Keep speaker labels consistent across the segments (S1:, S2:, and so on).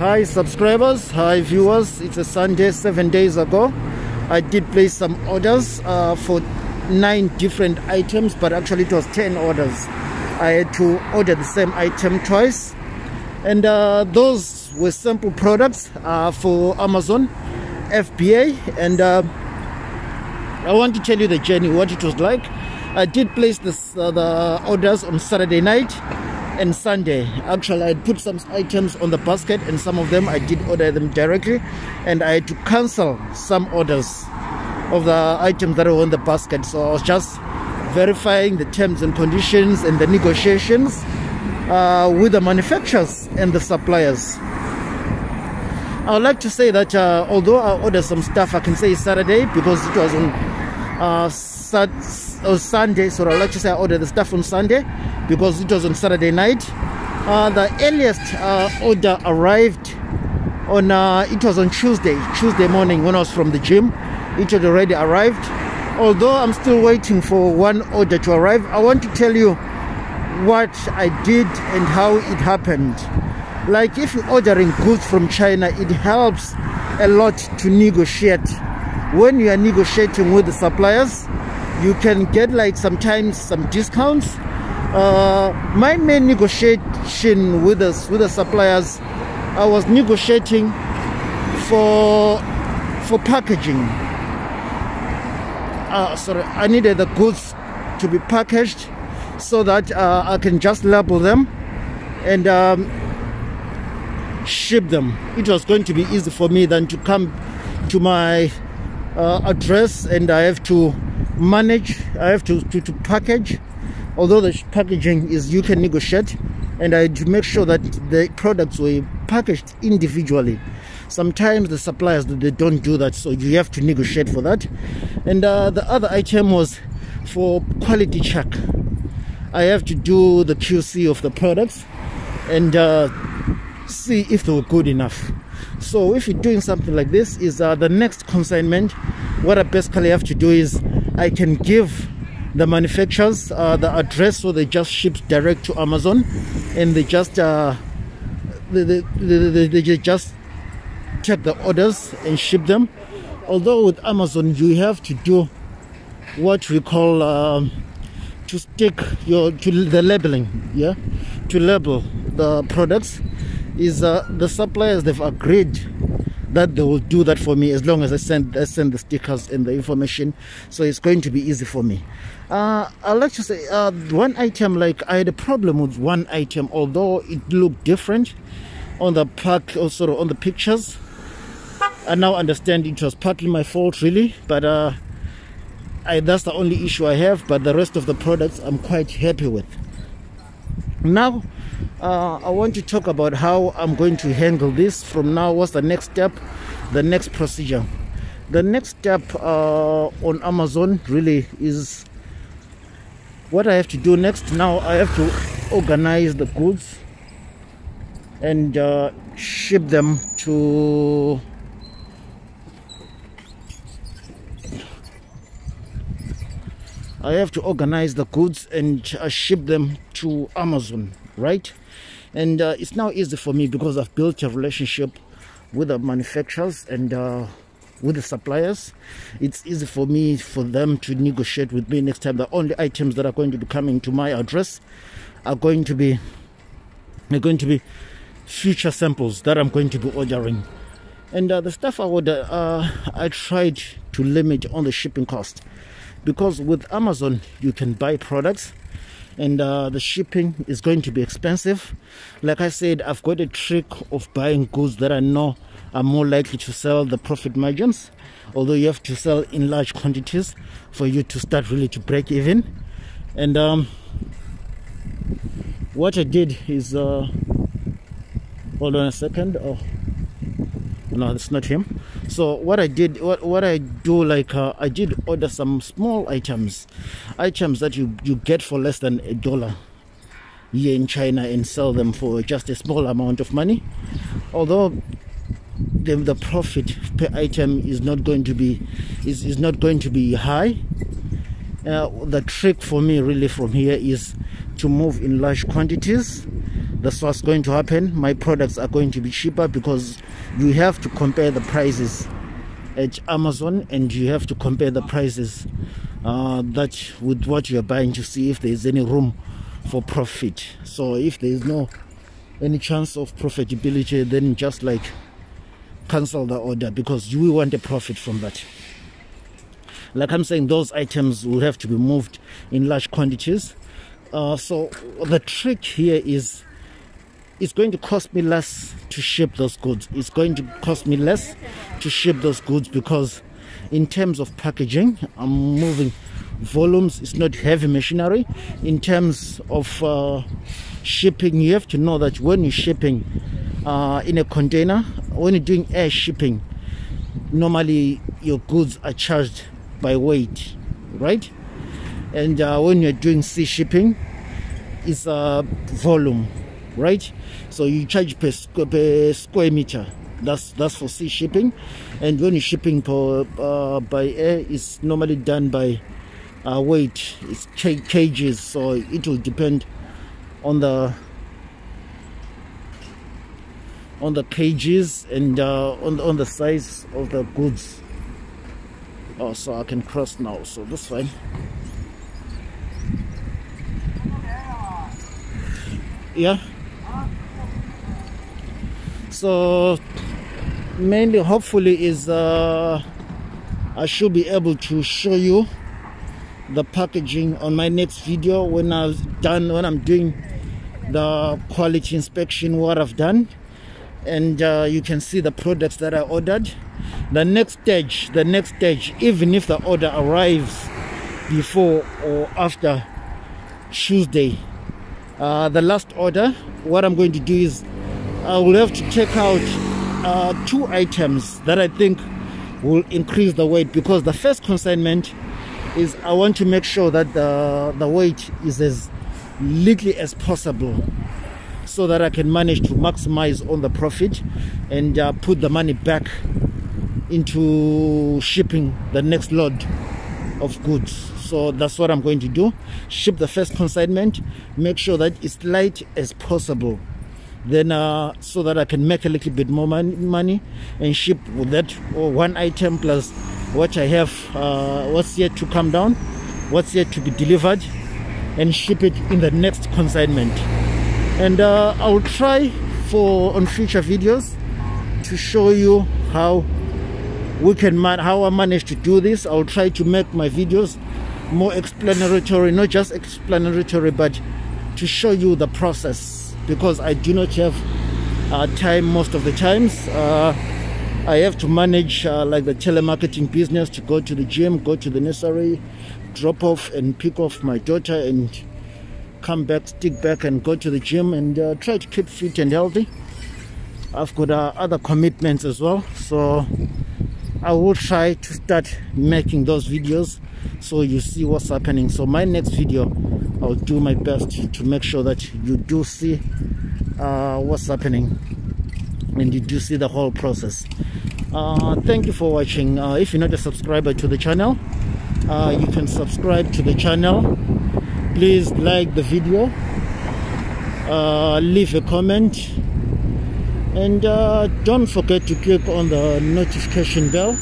S1: Hi subscribers, hi viewers. It's a Sunday. 7 days ago I did place some orders for 9 different items, but actually it was 10 orders. I had to order the same item twice, and those were sample products for Amazon FBA. And I want to tell you the journey, what it was like. I did place the orders on Saturday night and Sunday. Actually, I put some items on the basket, and some of them I did order them directly, and I had to cancel some orders of the items that were on the basket. So I was just verifying the terms and conditions and the negotiations with the manufacturers and the suppliers. I would like to say that although I ordered some stuff, I can say Saturday because it was on Sunday, so I'd like to say I ordered the stuff on Sunday because it was on Saturday night. The earliest order arrived on it was on Tuesday morning when I was from the gym. It had already arrived. Although I'm still waiting for one order to arrive, I want to tell you what I did and how it happened. Like, if you're ordering goods from China, it helps a lot to negotiate. When you are negotiating with the suppliers, you can get like sometimes some discounts. My main negotiation with the suppliers, I was negotiating for packaging. Sorry, I needed the goods to be packaged so that I can just label them and ship them. It was going to be easy for me than to come to my address, and I have to manage, I have to package. Although the packaging is, you can negotiate, and I had to make sure that the products were packaged individually. Sometimes the suppliers, they don't do that, so you have to negotiate for that. And the other item was for quality check. I have to do the QC of the products and see if they were good enough. So if you're doing something like this, is the next consignment, what I basically have to do is I can give the manufacturers the address, so they just ship direct to Amazon, and they just they just take the orders and ship them. Although with Amazon you have to do what we call to stick to the labeling, yeah, to label the products. Is the suppliers, they've agreed that they will do that for me as long as I send the stickers and the information, so it's going to be easy for me. I'd like to say one item, like I had a problem with one item, although it looked different on the pack, also on the pictures. I now understand it was partly my fault, really, but that's the only issue I have. But the rest of the products I'm quite happy with. Now I want to talk about how I'm going to handle this from now. What's the next step, the next procedure? The next step on Amazon really is what I have to do next. Now I have to organize the goods and ship them to ship them to Amazon, right? And it's now easy for me because I've built a relationship with the manufacturers and with the suppliers. It's easy for me, for them to negotiate with me next time. The only items that are going to be coming to my address are going to be future samples that I'm going to be ordering. And the stuff I order, I tried to limit on the shipping cost, because with Amazon you can buy products and the shipping is going to be expensive. Like I said, I've got a trick of buying goods that I know are more likely to sell the profit margins, although you have to sell in large quantities for you to start really to break even. And what I did is hold on a second. Oh no, that's not him. So what I did, what I do, like I did order some small items that you get for less than $1 here in China, and sell them for just a small amount of money. Although the profit per item is not going to be high. The trick for me really from here is to move in large quantities That's what's going to happen. My products are going to be cheaper because you have to compare the prices at Amazon, and you have to compare the prices that with what you're buying to see if there's any room for profit. So if there's no any chance of profitability, then just like cancel the order, because you want a profit from that. Like I'm saying, those items will have to be moved in large quantities. So the trick here is, it's going to cost me less to ship those goods. It's going to cost me less to ship those goods because in terms of packaging, I'm moving volumes. It's not heavy machinery. In terms of shipping, you have to know that when you're shipping in a container, when you're doing air shipping, normally your goods are charged by weight, right? And when you're doing sea shipping, it's volume, right? So you charge per square meter. That's for sea shipping. And when you're shipping by air, it's normally done by weight. It's kgs, so it will depend on the kgs and on the size of the goods. Oh, so I can cross now, so that's fine. Yeah, so mainly hopefully is I should be able to show you the packaging on my next video when I'm doing the quality inspection, what I've done, and you can see the products that I ordered. The next stage, even if the order arrives before or after Tuesday, the last order, what I'm going to do is I will have to take out 2 items that I think will increase the weight, because the first consignment is I want to make sure that the weight is as little as possible, so that I can manage to maximize on the profit and put the money back into shipping the next load of goods. So that's what I'm going to do. Ship the first consignment, make sure that it's light as possible, then so that I can make a little bit more money and ship with that one item plus what I have, what's yet to come down, what's yet to be delivered, and ship it in the next consignment. And I'll try on future videos to show you how I managed to do this. I'll try to make my videos more explanatory, not just explanatory, but to show you the process, because I do not have time most of the times. I have to manage like the telemarketing business, to go to the gym, go to the nursery, drop off and pick off my daughter, and come back, stick back and go to the gym, and try to keep fit and healthy. I've got other commitments as well, so I will try to start making those videos so you see what's happening. So my next video, I'll do my best to make sure that you do see what's happening and you do see the whole process. Thank you for watching. If you're not a subscriber to the channel, you can subscribe to the channel. Please like the video, leave a comment, and don't forget to click on the notification bell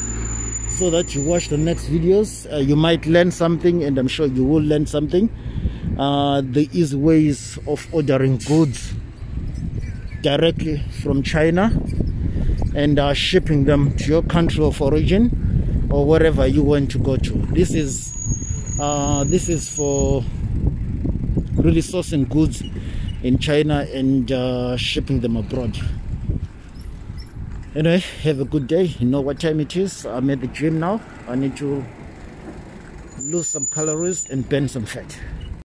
S1: so that you watch the next videos. You might learn something, and I'm sure you will learn something. There is ways of ordering goods directly from China and shipping them to your country of origin or wherever you want to go to. This is for really sourcing goods in China and shipping them abroad. Anyway, have a good day. You know what time it is. I'm at the gym now. I need to lose some calories and burn some fat.